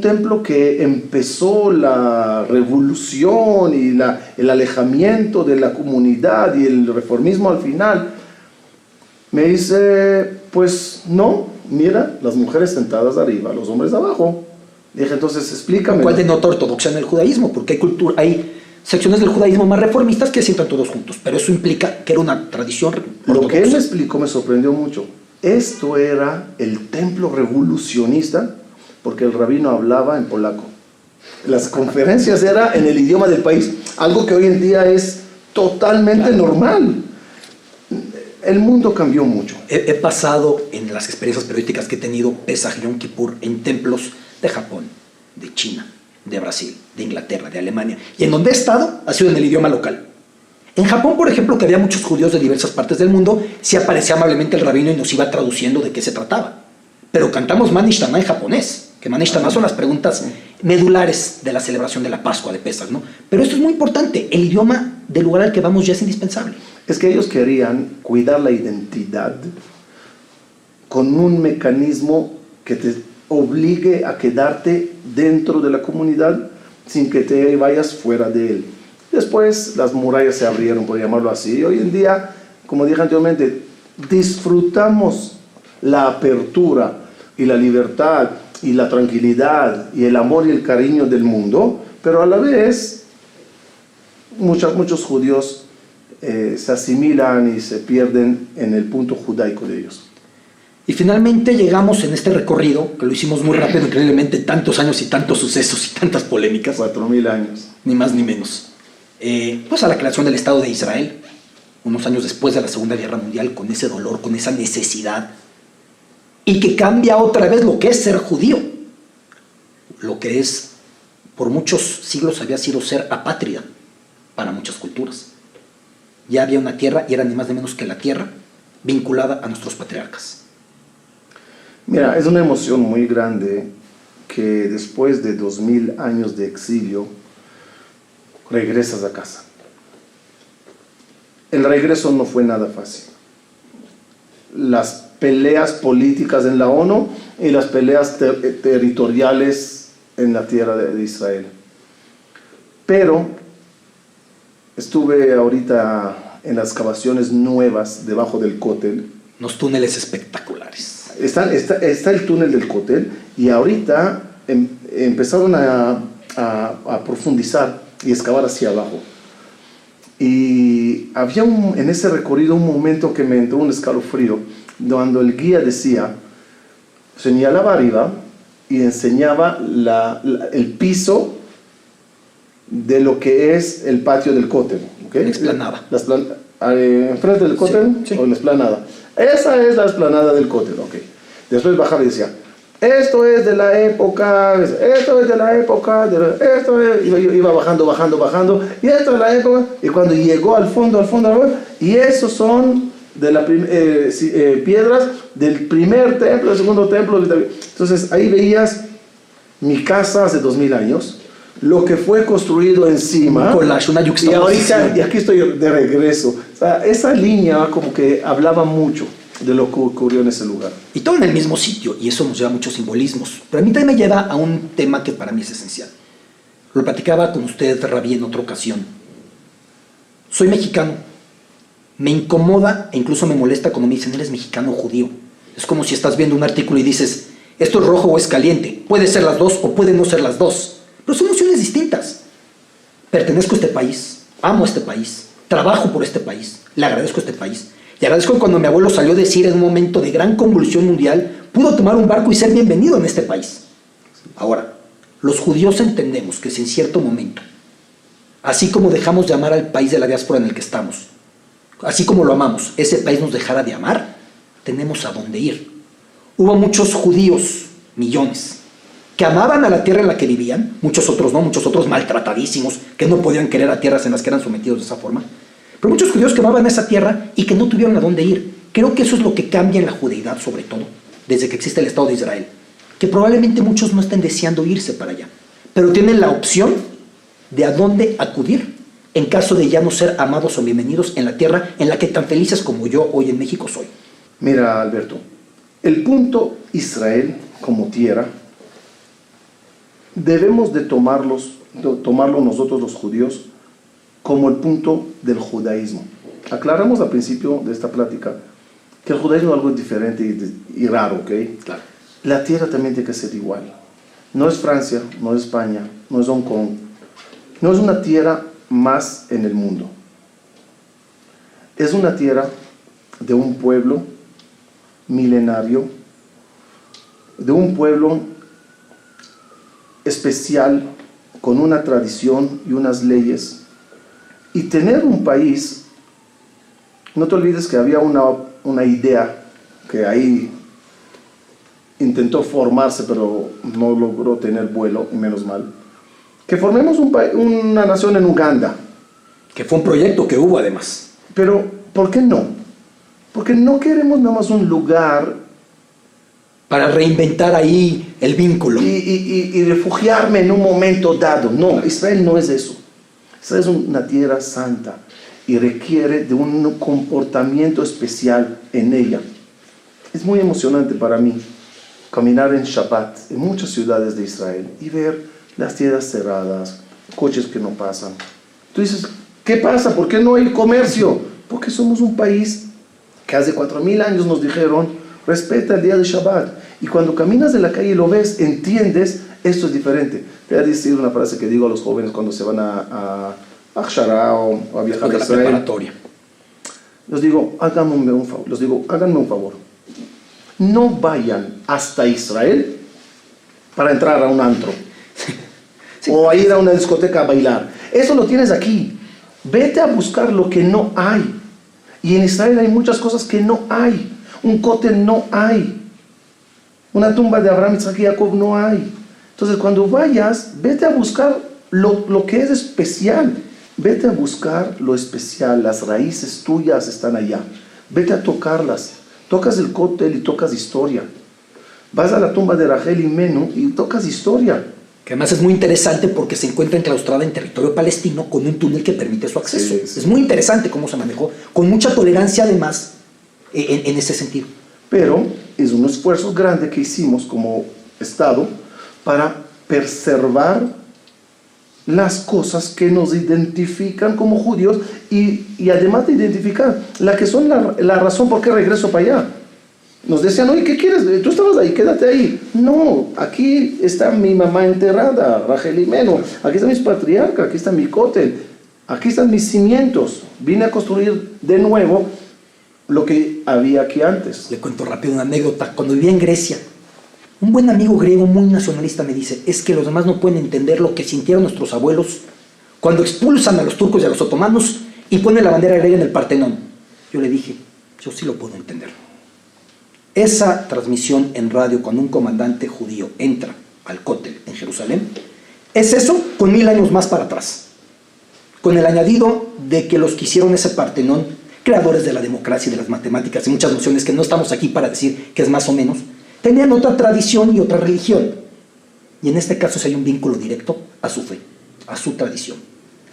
templo que empezó la revolución y el alejamiento de la comunidad y el reformismo al final. Me dice, pues no, mira, las mujeres sentadas arriba, los hombres abajo. Dije, entonces explícame. ¿Cuál denota ortodoxia en el judaísmo? Porque hay secciones del judaísmo más reformistas que sientan todos juntos, pero eso implica que era una tradición ortodoxa. Lo que él me explicó me sorprendió mucho. Esto era el templo revolucionista, porque el rabino hablaba en polaco. Las conferencias eran en el idioma del país, algo que hoy en día es totalmente normal. El mundo cambió mucho. He pasado en las experiencias periodísticas que he tenido Pesaj y Yom Kippur en templos de Japón, de China, de Brasil, de Inglaterra, de Alemania, y en donde he estado ha sido en el idioma local. En Japón, por ejemplo, que había muchos judíos de diversas partes del mundo, sí aparecía amablemente el rabino y nos iba traduciendo de qué se trataba. Pero cantamos Manishtana en japonés, que Manishtana son las preguntas medulares de la celebración de la Pascua de Pesaj, ¿no? Pero esto es muy importante, el idioma del lugar al que vamos ya es indispensable. Es que ellos querían cuidar la identidad con un mecanismo que te obligue a quedarte dentro de la comunidad sin que te vayas fuera de él. Después las murallas se abrieron, por llamarlo así. Hoy en día, como dije anteriormente, disfrutamos la apertura y la libertad y la tranquilidad y el amor y el cariño del mundo, pero a la vez muchos judíos se asimilan y se pierden en el punto judaico de ellos. Y finalmente llegamos en este recorrido, que lo hicimos muy rápido, increíblemente, tantos años y tantos sucesos y tantas polémicas. 4000 años. Ni más ni menos. Pues a la creación del Estado de Israel, unos años después de la Segunda Guerra Mundial, con ese dolor, con esa necesidad, y que cambia otra vez lo que es ser judío, lo que es, por muchos siglos había sido ser apátrida para muchas culturas. Ya había una tierra, y era ni más ni menos que la tierra, vinculada a nuestros patriarcas. Mira, es una emoción muy grande que después de 2000 años de exilio, regresas a casa. El regreso no fue nada fácil. Las peleas políticas en la ONU y las peleas territoriales en la tierra de Israel. Pero estuve ahorita en las excavaciones nuevas debajo del Kotel. Unos túneles espectaculares. Está el túnel del Kotel y ahorita empezaron a profundizar y excavar hacia abajo. Y había en ese recorrido un momento que me entró un escalofrío, cuando el guía decía, señalaba arriba y enseñaba el piso de lo que es el patio del Kotel. ¿Okay? La explanada. Enfrente del Kotel, sí. O la explanada. Esa es la explanada del Kotel. Okay. Después bajaba y decía, esto es de la época, iba bajando, y esto es la época, y cuando llegó al fondo, y esos son de las piedras del primer templo, del segundo templo. Entonces ahí veías mi casa hace 2000 años, lo que fue construido encima, una y ahorita, y aquí estoy de regreso. O sea, esa línea como que hablaba mucho de lo que ocurrió en ese lugar. Y todo en el mismo sitio, y eso nos lleva a muchos simbolismos. Pero a mí también me lleva a un tema que para mí es esencial. Lo platicaba con usted, Rabí, en otra ocasión. Soy mexicano. Me incomoda e incluso me molesta cuando me dicen, ¿eres mexicano o judío? Es como si estás viendo un artículo y dices, esto es rojo o es caliente. Puede ser las dos o puede no ser las dos. Pero son emociones distintas. Pertenezco a este país, amo a este país, trabajo por este país, le agradezco a este país. Y agradezco cuando mi abuelo salió a decir en un momento de gran convulsión mundial, pudo tomar un barco y ser bienvenido en este país. Ahora, los judíos entendemos que si en cierto momento, así como dejamos de amar al país de la diáspora en el que estamos, así como lo amamos, ese país nos dejara de amar, tenemos a dónde ir. Hubo muchos judíos, millones, que amaban a la tierra en la que vivían, muchos otros no, muchos otros maltratadísimos, que no podían querer a tierras en las que eran sometidos de esa forma, pero muchos judíos que amaban esa tierra y que no tuvieron a dónde ir. Creo que eso es lo que cambia en la judeidad, sobre todo, desde que existe el Estado de Israel, que probablemente muchos no estén deseando irse para allá, pero tienen la opción de a dónde acudir en caso de ya no ser amados o bienvenidos en la tierra en la que tan felices como yo hoy en México soy. Mira, Alberto, el punto Israel como tierra, debemos de tomarlo nosotros los judíos como el punto del judaísmo. Aclaramos al principio de esta plática que el judaísmo es algo diferente y raro, ¿ok? Claro. La tierra también tiene que ser igual. No es Francia, no es España, no es Hong Kong, no es una tierra más en el mundo. Es una tierra de un pueblo milenario, de un pueblo especial, con una tradición y unas leyes. Y tener un país, no te olvides que había una idea que ahí intentó formarse, pero no logró tener vuelo, y menos mal, que formemos una nación en Uganda. Que fue un proyecto que hubo además. Pero, ¿por qué no? Porque no queremos nada más un lugar Para reinventar ahí el vínculo. y refugiarme en un momento dado. No, Israel no es eso. Israel es una tierra santa y requiere de un comportamiento especial en ella. Es muy emocionante para mí caminar en Shabbat en muchas ciudades de Israel y ver las tiendas cerradas, coches que no pasan. Tú dices, ¿qué pasa? ¿Por qué no hay comercio? Porque somos un país que hace 4000 años nos dijeron, respeta el día de Shabbat. Y cuando caminas en la calle y lo ves, entiendes, esto es diferente. Te voy a decir una frase que digo a los jóvenes cuando se van a Akshara o a viajar a Israel. Preparatoria. Les digo, háganme un favor. No vayan hasta Israel para entrar a un antro. Sí. O a ir a una discoteca a bailar. Eso lo tienes aquí. Vete a buscar lo que no hay. Y en Israel hay muchas cosas que no hay. Un cótel no hay. Una tumba de Abraham, Isaac y Jacob no hay. Entonces cuando vayas, vete a buscar lo que es especial. Vete a buscar lo especial. Las raíces tuyas están allá. Vete a tocarlas. Tocas el cótel y tocas historia. Vas a la tumba de Rachel y Menú y tocas historia. Que además es muy interesante porque se encuentra enclaustrada en territorio palestino con un túnel que permite su acceso. Sí, sí. Es muy interesante cómo se manejó, con mucha tolerancia además en ese sentido. Pero es un esfuerzo grande que hicimos como Estado para preservar las cosas que nos identifican como judíos y además de identificar la que son la razón por qué regreso para allá. Nos decían, oye, ¿qué quieres? Tú estabas ahí, quédate ahí. No, aquí está mi mamá enterrada, Rachel y Menú. Aquí está mis patriarcas, aquí está mi cótel, aquí están mis cimientos. Vine a construir de nuevo lo que había aquí antes. Le cuento rápido una anécdota. Cuando vivía en Grecia, un buen amigo griego muy nacionalista me dice, es que los demás no pueden entender lo que sintieron nuestros abuelos cuando expulsan a los turcos y a los otomanos y ponen la bandera griega en el Partenón. Yo le dije, yo sí lo puedo entender. Esa transmisión en radio cuando un comandante judío entra al cótel en Jerusalén, es eso con 1000 años más para atrás. Con el añadido de que los que hicieron ese Partenón, creadores de la democracia y de las matemáticas y muchas nociones que no estamos aquí para decir que es más o menos, tenían otra tradición y otra religión. Y en este caso sí hay un vínculo directo a su fe, a su tradición,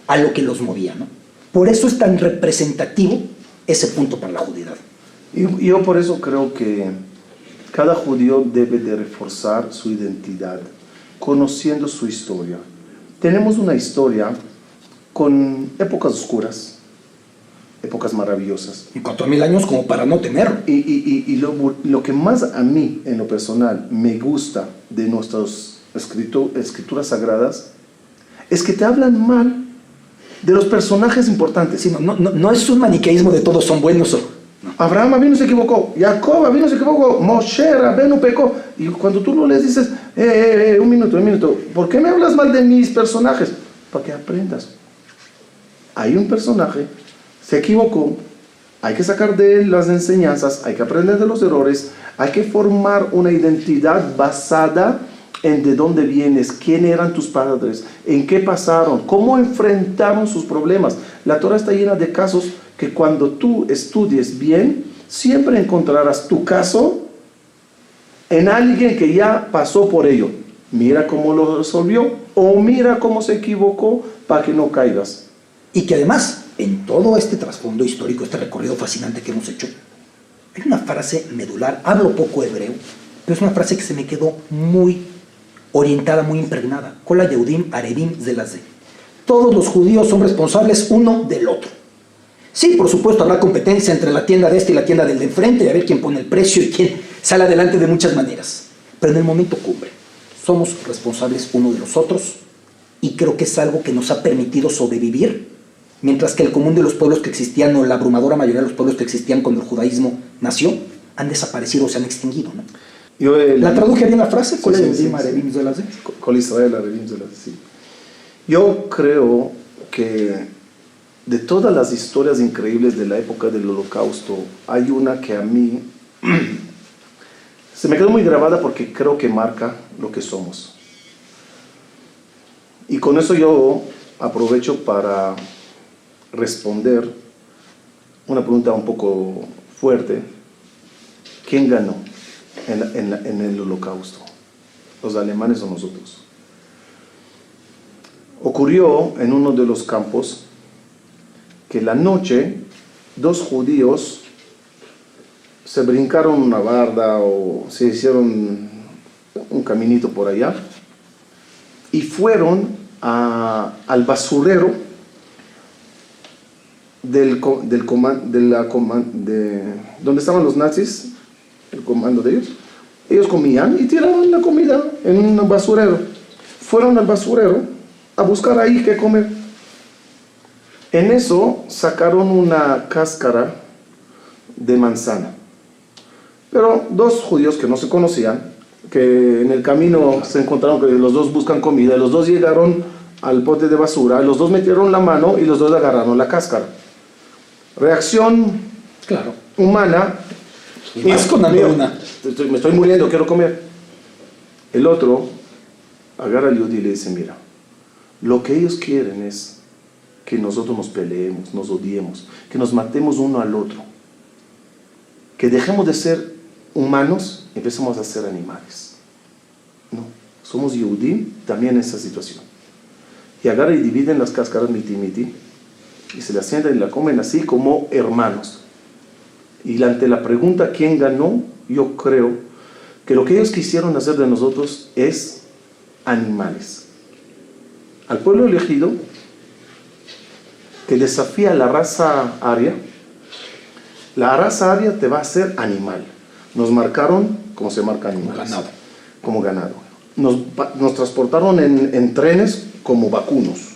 a lo que los movía, ¿no? Por eso es tan representativo ese punto para la judeidad. Y yo por eso creo que cada judío debe de reforzar su identidad, conociendo su historia. Tenemos una historia con épocas oscuras, épocas maravillosas. Y 4000 años como para no temerlo. Y lo que más a mí, en lo personal, me gusta de nuestras escrituras sagradas, es que te hablan mal de los personajes importantes. Sí, no es un maniqueísmo de todos son buenos. No. Abraham vino se equivocó, Jacob vino se equivocó, Moshe Rabenu pecó. Y cuando tú lo lees dices, un minuto, ¿por qué me hablas mal de mis personajes? Para que aprendas. Hay un personaje, se equivocó, hay que sacar de él las enseñanzas, hay que aprender de los errores, hay que formar una identidad basada en de dónde vienes, quién eran tus padres, en qué pasaron, cómo enfrentaron sus problemas. La Torah está llena de casos que cuando tú estudies bien, siempre encontrarás tu caso en alguien que ya pasó por ello. Mira cómo lo resolvió o mira cómo se equivocó para que no caigas. Y que además, en todo este trasfondo histórico, este recorrido fascinante que hemos hecho, hay una frase medular, hablo poco hebreo, pero es una frase que se me quedó muy orientada, muy impregnada. Kol ha-Yehudim arevim ze laze. Todos los judíos son responsables uno del otro. Sí, por supuesto, habrá competencia entre la tienda de este y la tienda del de enfrente, y a ver quién pone el precio y quién sale adelante de muchas maneras. Pero en el momento cumbre, somos responsables uno de los otros, y creo que es algo que nos ha permitido sobrevivir, mientras que el común de los pueblos que existían, o la abrumadora mayoría de los pueblos que existían cuando el judaísmo nació, han desaparecido o se han extinguido, ¿no? ¿La traduje bien la frase? Kol Israel arevim ze laze. Sí. Yo creo que de todas las historias increíbles de la época del Holocausto, hay una que a mí se me quedó muy grabada porque creo que marca lo que somos. Y con eso yo aprovecho para responder una pregunta un poco fuerte. ¿Quién ganó en el Holocausto? ¿Los alemanes o nosotros? Ocurrió en uno de los campos que la noche 2 judíos se brincaron una barda o se hicieron un caminito por allá y fueron al basurero donde estaban los nazis, el comando de ellos. Ellos comían y tiraban la comida en un basurero. Fueron al basurero a buscar ahí qué comer. En eso sacaron una cáscara de manzana. Pero 2 judíos que no se conocían, que en el camino se encontraron que los 2 buscan comida, los 2 llegaron al bote de basura, los 2 metieron la mano y los 2 agarraron la cáscara. Reacción humana. Y más con hambruna. Me estoy muriendo, quiero comer. El otro agarra al yudí y le dice, mira, lo que ellos quieren es que nosotros nos peleemos, nos odiemos, que nos matemos uno al otro, que dejemos de ser humanos y empecemos a ser animales. No, somos Yehudim también en esa situación. Y agarran y dividen las cáscaras miti y se las sientan y la comen así como hermanos. Y ante la pregunta ¿quién ganó? Yo creo que lo que ellos quisieron hacer de nosotros es animales. Al pueblo elegido que desafía a la raza aria, la raza aria te va a hacer animal. Nos marcaron como se marca animales, como ganado. Nos transportaron en trenes como vacunos.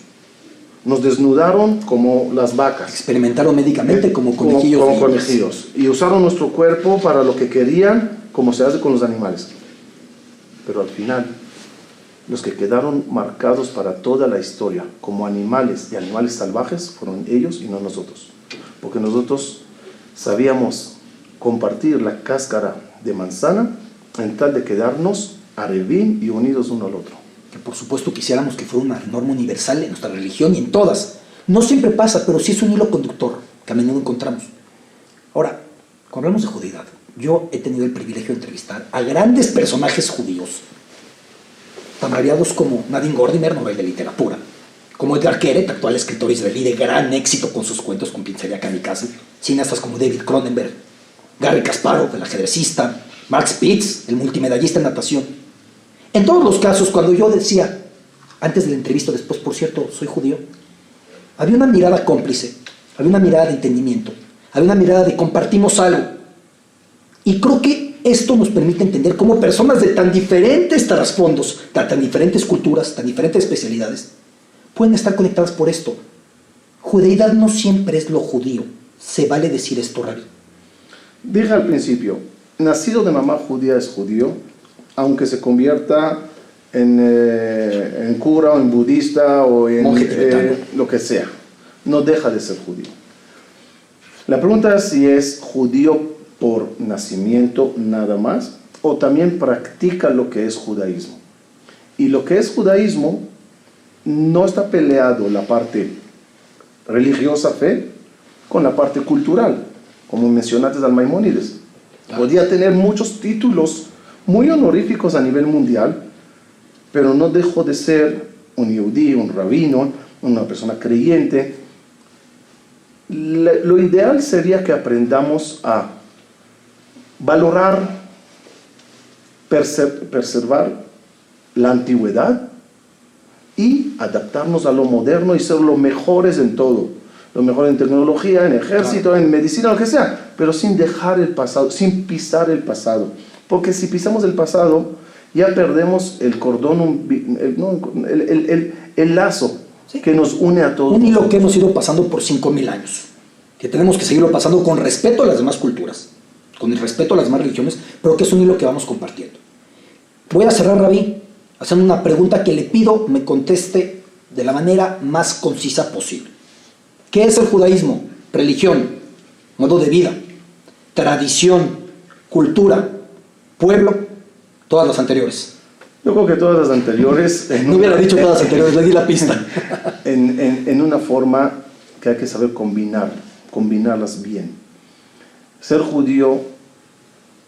Nos desnudaron como las vacas. Experimentaron médicamente como conejillos. Como conejillos. Y usaron nuestro cuerpo para lo que querían, como se hace con los animales. Pero al final, los que quedaron marcados para toda la historia como animales y animales salvajes fueron ellos y no nosotros. Porque nosotros sabíamos compartir la cáscara de manzana en tal de quedarnos arevim y unidos uno al otro. Que por supuesto quisiéramos que fuera una norma universal en nuestra religión y en todas. No siempre pasa, pero sí es un hilo conductor que a menudo encontramos. Ahora, cuando hablamos de judeidad, yo he tenido el privilegio de entrevistar a grandes personajes judíos, tan variados como Nadine Gordimer, Nobel de literatura, como Edgar Keret, actual escritor israelí de gran éxito con sus cuentos con Pizzería Kamikaze, cineastas como David Cronenberg, Garry Kasparov, el ajedrecista, Mark Spitz, el multimedallista en natación. En todos los casos, cuando yo decía, antes de la entrevista, después, por cierto, soy judío, había una mirada cómplice, había una mirada de entendimiento, había una mirada de compartimos algo. Y creo que esto nos permite entender cómo personas de tan diferentes trasfondos, tan diferentes culturas, tan diferentes especialidades, pueden estar conectadas por esto. Judeidad no siempre es lo judío. ¿Se vale decir esto, Rabí? Dije al principio, nacido de mamá judía es judío, aunque se convierta en cura o en budista o en lo que sea. No deja de ser judío. La pregunta es si es judío por nacimiento nada más o también practica lo que es judaísmo. Y lo que es judaísmo no está peleado la parte religiosa, fe, con la parte cultural, como mencionaste al Maimónides. Podía tener muchos títulos muy honoríficos a nivel mundial, pero no dejó de ser un yudí, un rabino, una persona creyente. Lo ideal sería que aprendamos a valorar, preservar la antigüedad y adaptarnos a lo moderno y ser los mejores en todo, lo mejor en tecnología, en ejército, en medicina, lo que sea, pero sin dejar el pasado, sin pisar el pasado, porque si pisamos el pasado ya perdemos el cordón, el lazo que nos une a todos. Un hilo que hemos ido pasando por 5.000 años, que tenemos que seguirlo pasando con respeto a las demás culturas, con el respeto a las demás religiones, pero que es un hilo que vamos compartiendo. Voy a cerrar, Rabí, haciendo una pregunta que le pido me conteste de la manera más concisa posible. ¿Qué es el judaísmo? Religión, modo de vida, tradición, cultura, pueblo, todas las anteriores. Yo creo que todas las anteriores... No hubiera dicho todas las anteriores, le di la pista. en una forma que hay que saber combinarlas bien. Ser judío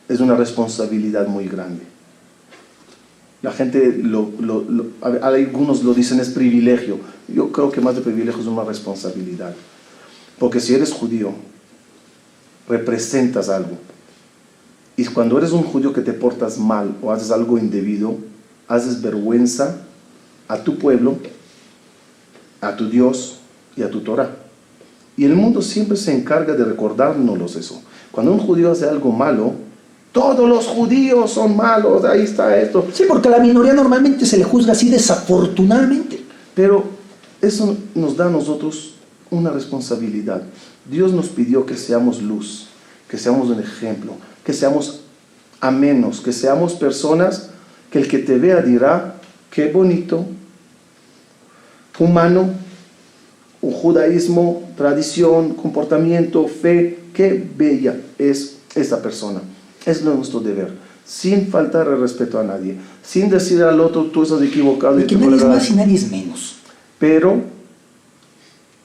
es una responsabilidad muy grande. La gente, algunos lo dicen es privilegio. Yo creo que más de privilegio es una responsabilidad. Porque si eres judío, representas algo. Y cuando eres un judío que te portas mal o haces algo indebido, haces vergüenza a tu pueblo, a tu Dios y a tu Torah. Y el mundo siempre se encarga de recordárnoslos eso. Cuando un judío hace algo malo, todos los judíos son malos, ahí está esto. Sí, porque a la minoría normalmente se le juzga así desafortunadamente. Pero eso nos da a nosotros una responsabilidad. Dios nos pidió que seamos luz, que seamos un ejemplo, que seamos amenos, que seamos personas que el que te vea dirá, qué bonito, humano, un judaísmo, tradición, comportamiento, fe, qué bella es esta persona. Es nuestro deber, sin faltar el respeto a nadie, sin decir al otro, tú estás equivocado. Y que nadie es más y nadie es menos. Pero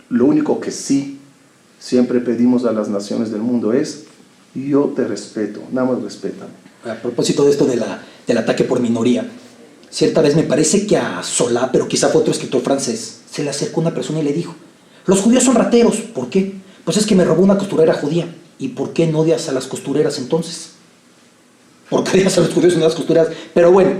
lo único que sí siempre pedimos a las naciones del mundo es, yo te respeto, nada más respétame. A propósito de esto del ataque por minoría, cierta vez me parece que a Solá, pero quizá fue otro escritor francés, se le acercó una persona y le dijo, los judíos son rateros. ¿Por qué? Pues es que me robó una costurera judía. ¿Y por qué no odias a las costureras entonces? ¿Por qué odias a los judíos y no a las costureras? Pero bueno,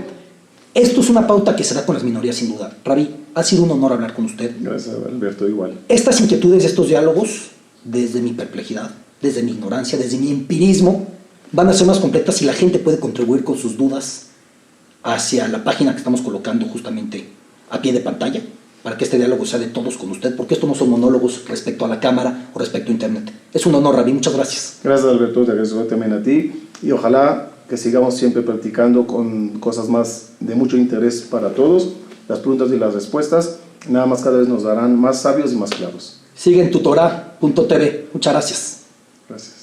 esto es una pauta que se da con las minorías sin duda. Rabí, ha sido un honor hablar con usted. Gracias, Alberto, igual. Estas inquietudes, estos diálogos, desde mi perplejidad, desde mi ignorancia, desde mi empirismo, van a ser más completas si la gente puede contribuir con sus dudas hacia la página que estamos colocando justamente a pie de pantalla, para que este diálogo sea de todos con usted, porque esto no son monólogos respecto a la cámara o respecto a internet. Es un honor, Rabí, muchas gracias. Gracias, Alberto, te agradezco también a ti, y ojalá que sigamos siempre practicando con cosas más de mucho interés para todos. Las preguntas y las respuestas, nada más cada vez nos darán más sabios y más claros. Sigue en tutorá.tv. Muchas gracias. Gracias.